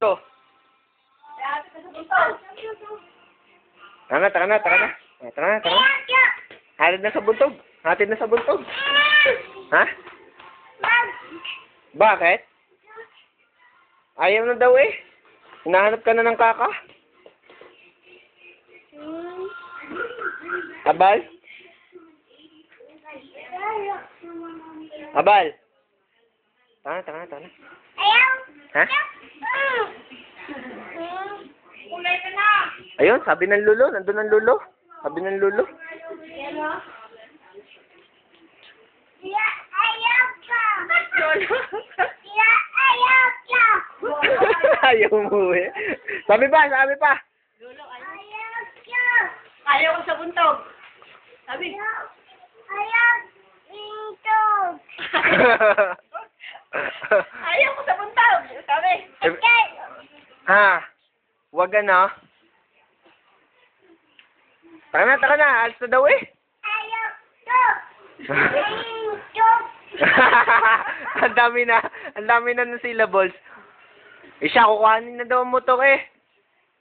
To. Tara na, tara na, tara na. Tara na, tara na. Hatid na sa buntog. Hatid na sa buntog. Ha? Bakit? Ayaw na daw eh. Hinahanap ka na ng kaka. Abal? Abal? Tara na, tara na, tara na. Ha? Kulay ka na. Ayun, sabi ng lulo. Nandun ang lulo. Sabi ng lulo. Ayaw mo eh. Sabi pa, sabi pa. Lolo, ayaw ko sa buntog. Sabi. Ayaw ko sa buntog. Sabi. Ha? Wag na. Tara na. Alis na daw eh. Ang dami na ng syllables. Siya, kukuhanin na daw ang motor eh.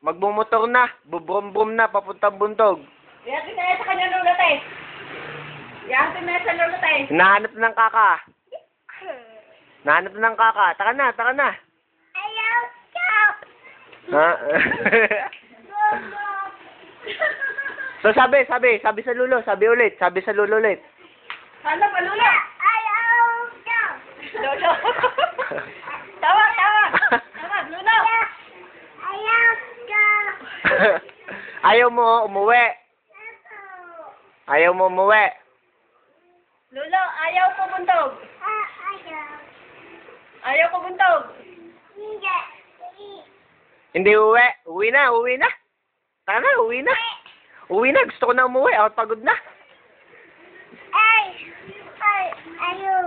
Magbumotor na. Bubrum-brum na, papuntang buntog. Iyakin na sa kanya lolo tayo. Iyakin na sa lolo tayo. Nahanap na ng kaka. Nahanap na ng kaka. Tara na. Ha? So sabi sa lulo, sabi sa lulo ulit. Ano ba lolo? Lolo. Tawag, lolo. Ayaw mo umuwi. Lolo, ayaw ko buntog. Ayaw ko buntog. Hindi uwi. Uwi na. Tara na, uwi na. Gusto ko na umuwi. Ako pagod na. Ayaw.